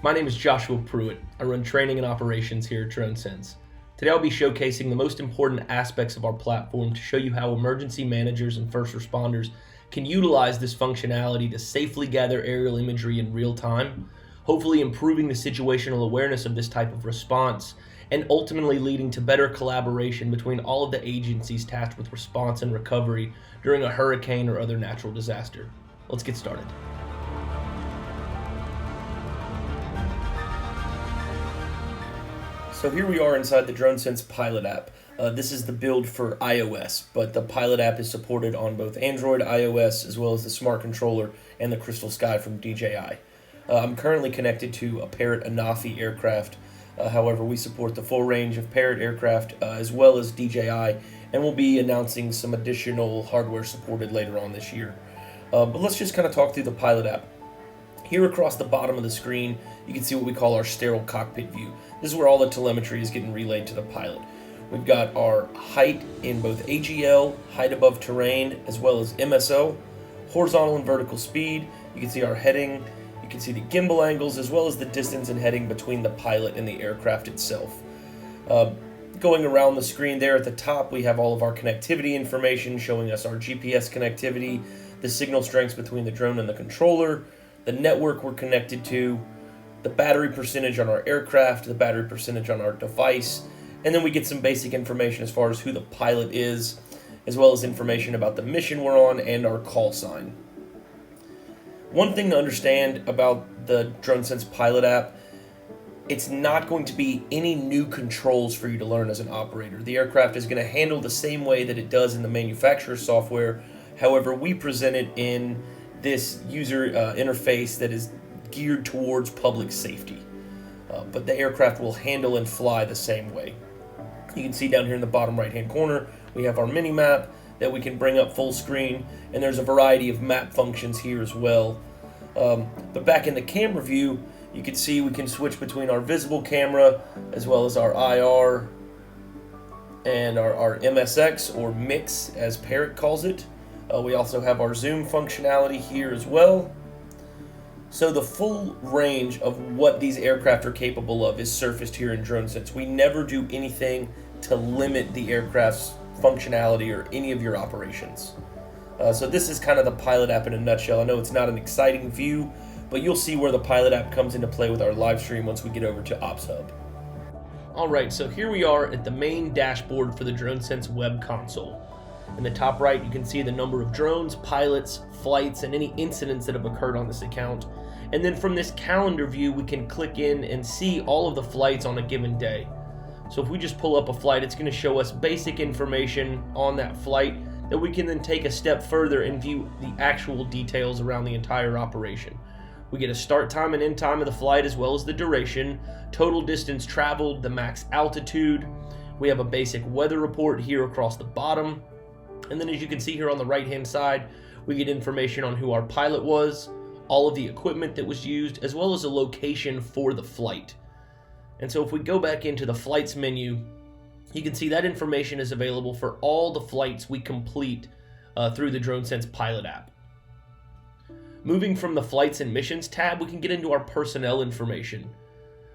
My name is Joshua Pruitt. I run training and operations here at DroneSense. Today I'll be showcasing the most important aspects of our platform to show you how emergency managers and first responders can utilize this functionality to safely gather aerial imagery in real time, hopefully improving the situational awareness of this type of response, and ultimately leading to better collaboration between all of the agencies tasked with response and recovery during a hurricane or other natural disaster. Let's get started. So here we are inside the DroneSense Pilot app. This is the build for iOS, but the Pilot app is supported on both Android, iOS, as well as the Smart Controller and the Crystal Sky from DJI. I'm currently connected to a Parrot Anafi aircraft. However, we support the full range of Parrot aircraft as well as DJI, and we'll be announcing some additional hardware supported later on this year. But let's just kind of talk through the Pilot app. Here across the bottom of the screen, you can see what we call our sterile cockpit view. This is where all the telemetry is getting relayed to the pilot. We've got our height in both AGL, height above terrain, as well as MSO, horizontal and vertical speed. You can see our heading, you can see the gimbal angles, as well as the distance and heading between the pilot and the aircraft itself. Going around the screen there at the top, we have all of our connectivity information showing us our GPS connectivity, the signal strengths between the drone and the controller, the network we're connected to, the battery percentage on our aircraft, the battery percentage on our device, and then we get some basic information as far as who the pilot is, as well as information about the mission we're on and our call sign. One thing to understand about the DroneSense Pilot app, it's not going to be any new controls for you to learn as an operator. The aircraft is going to handle the same way that it does in the manufacturer's software. However, we present it in this user interface that is geared towards public safety. But the aircraft will handle and fly the same way. You can see down here in the bottom right hand corner, we have our mini map that we can bring up full screen, and there's a variety of map functions here as well. But back in the camera view, you can see we can switch between our visible camera as well as our IR and our MSX, or mix as Parrot calls it. We also have our zoom functionality here as well. So the full range of what these aircraft are capable of is surfaced here in DroneSense. We never do anything to limit the aircraft's functionality or any of your operations. So this is kind of the Pilot app in a nutshell. I know it's not an exciting view, but you'll see where the Pilot app comes into play with our live stream once we get over to Ops Hub. Alright, so here we are at the main dashboard for the DroneSense web console. In the top right, you can see the number of drones, pilots, flights, and any incidents that have occurred on this account. And then from this calendar view, we can click in and see all of the flights on a given day. So if we just pull up a flight, it's going to show us basic information on that flight that we can then take a step further and view the actual details around the entire operation. We get a start time and end time of the flight, as well as the duration, total distance traveled, the max altitude. We have a basic weather report here across the bottom. And then as you can see here on the right hand side, we get information on who our pilot was, all of the equipment that was used, as well as a location for the flight. And so if we go back into the flights menu, you can see that information is available for all the flights we complete through the DroneSense Pilot app. Moving from the flights and missions tab, we can get into our personnel information.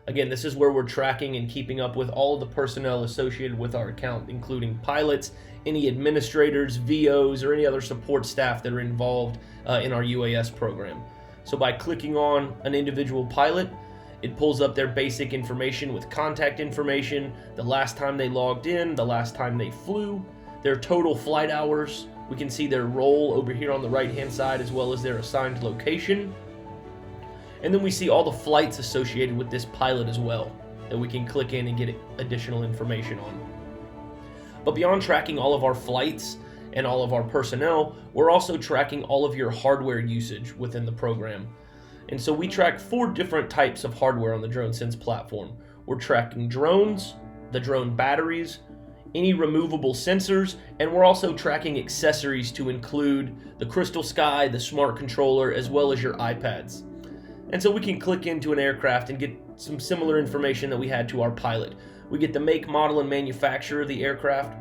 Again, this is where we're tracking and keeping up with all of the personnel associated with our account, including pilots, any administrators, VOs, or any other support staff that are involved in our UAS program. So by clicking on an individual pilot, it pulls up their basic information with contact information, the last time they logged in, the last time they flew, their total flight hours. We can see their role over here on the right hand side, as well as their assigned location. And then we see all the flights associated with this pilot as well that we can click in and get additional information on. But beyond tracking all of our flights and all of our personnel, we're also tracking all of your hardware usage within the program. And so we track 4 different types of hardware on the DroneSense platform. We're tracking drones, the drone batteries, any removable sensors, and we're also tracking accessories to include the Crystal Sky, the Smart Controller, as well as your iPads. And so we can click into an aircraft and get some similar information that we had to our pilot. We get the make, model, and manufacturer of the aircraft.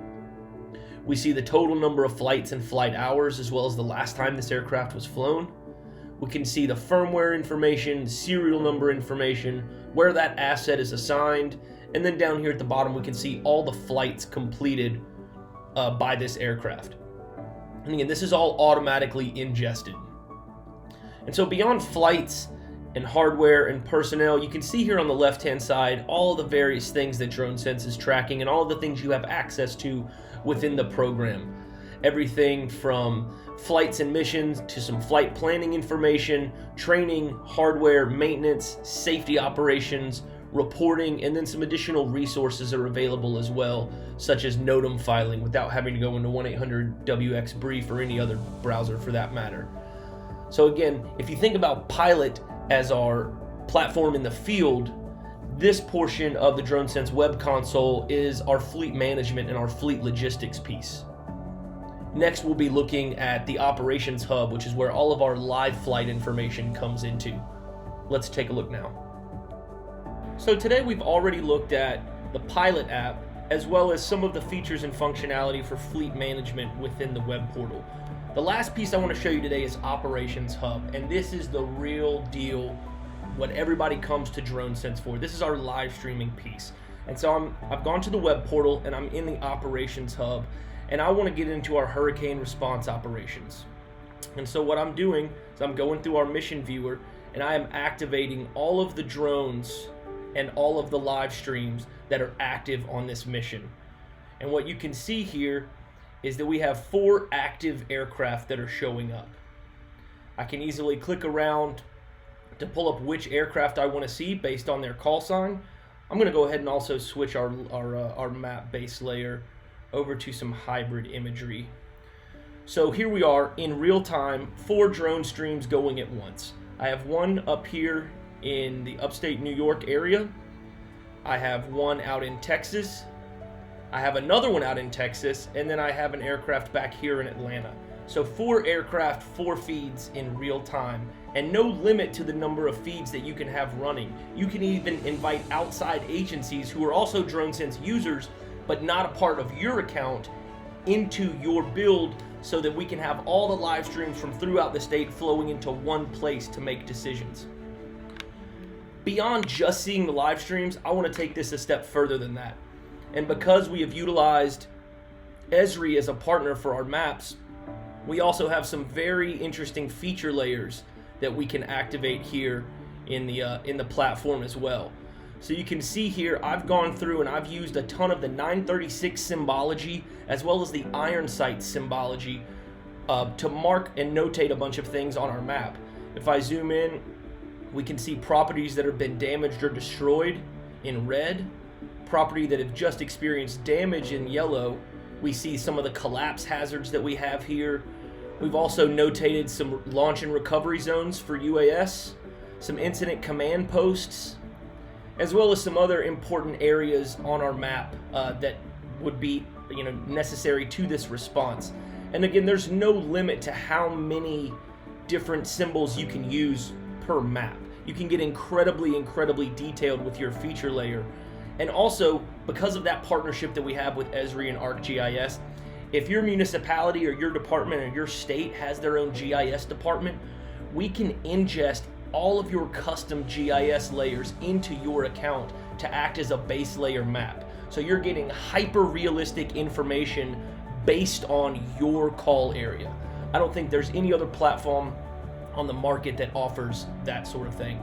We see the total number of flights and flight hours, as well as the last time this aircraft was flown. We can see the firmware information, serial number information, where that asset is assigned, and then down here at the bottom we can see all the flights completed by this aircraft. And again, this is all automatically ingested. And so beyond flights and hardware and personnel, you can see here on the left-hand side all of the various things that DroneSense is tracking and all of the things you have access to within the program. Everything from flights and missions to some flight planning information, training, hardware, maintenance, safety operations, reporting, and then some additional resources are available as well, such as NOTAM filing without having to go into 1-800-WX-BRIEF or any other browser for that matter. So again, if you think about Pilot as our platform in the field, this portion of the DroneSense web console is our fleet management and our fleet logistics piece. Next, we'll be looking at the operations hub, which is where all of our live flight information comes into. Let's take a look now. So today we've already looked at the Pilot app, as well as some of the features and functionality for fleet management within the web portal. The last piece I want to show you today is Operations Hub, and this is the real deal, what everybody comes to DroneSense for. This is our live streaming piece. And so I've gone to the web portal and I'm in the Operations Hub, and I want to get into our hurricane response operations. And so what I'm doing is I'm going through our mission viewer and I am activating all of the drones and all of the live streams that are active on this mission. And what you can see here is that we have 4 active aircraft that are showing up. I can easily click around to pull up which aircraft I want to see based on their call sign. I'm going to go ahead and also switch our map base layer over to some hybrid imagery. So here we are in real time, 4 drone streams going at once. I have one up here in the upstate New York area. I have one out in Texas. I have another one out in Texas, and then I have an aircraft back here in Atlanta. So 4 aircraft, 4 feeds in real time, and no limit to the number of feeds that you can have running. You can even invite outside agencies who are also DroneSense users, but not a part of your account, into your build so that we can have all the live streams from throughout the state flowing into one place to make decisions. Beyond just seeing the live streams, I want to take this a step further than that. And because we have utilized Esri as a partner for our maps, we also have some very interesting feature layers that we can activate here in the platform as well. So you can see here, I've gone through and I've used a ton of the 936 symbology as well as the iron sight symbology to mark and notate a bunch of things on our map. If I zoom in, we can see properties that have been damaged or destroyed in red, property that have just experienced damage in yellow. We see some of the collapse hazards that we have here. We've also notated some launch and recovery zones for UAS, some incident command posts, as well as some other important areas on our map that would be necessary to this response. And again, there's no limit to how many different symbols you can use per map. You can get incredibly detailed with your feature layer. And also, because of that partnership that we have with Esri and ArcGIS, if your municipality or your department or your state has their own GIS department, we can ingest all of your custom GIS layers into your account to act as a base layer map. So you're getting hyper-realistic information based on your call area. I don't think there's any other platform on the market that offers that sort of thing.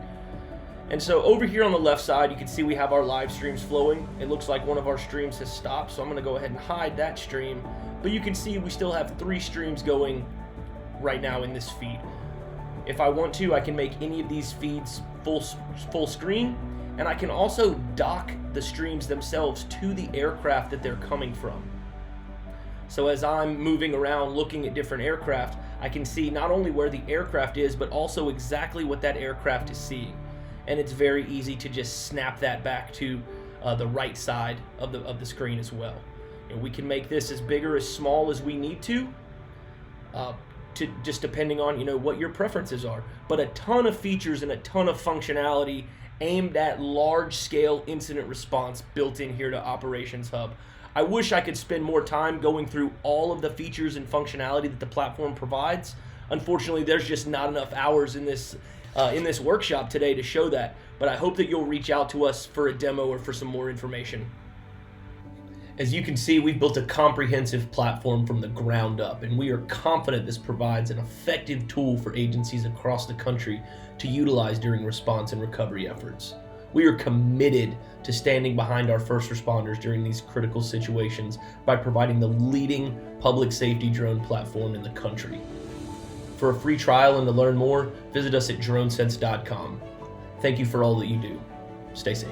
And so over here on the left side, you can see we have our live streams flowing. It looks like one of our streams has stopped, so I'm going to go ahead and hide that stream. But you can see we still have 3 streams going right now in this feed. If I want to, I can make any of these feeds full screen, and I can also dock the streams themselves to the aircraft that they're coming from. So as I'm moving around looking at different aircraft, I can see not only where the aircraft is, but also exactly what that aircraft is seeing. And it's very easy to just snap that back to the right side of the screen as well. And we can make this as big or as small as we need to just depending on what your preferences are. But a ton of features and a ton of functionality aimed at large-scale incident response built in here to Operations Hub. I wish I could spend more time going through all of the features and functionality that the platform provides, Unfortunately, there's just not enough hours in this workshop today to show that, but I hope that you'll reach out to us for a demo or for some more information. As you can see, we've built a comprehensive platform from the ground up, and we are confident this provides an effective tool for agencies across the country to utilize during response and recovery efforts. We are committed to standing behind our first responders during these critical situations by providing the leading public safety drone platform in the country. For a free trial and to learn more, visit us at dronesense.com. Thank you for all that you do. Stay safe.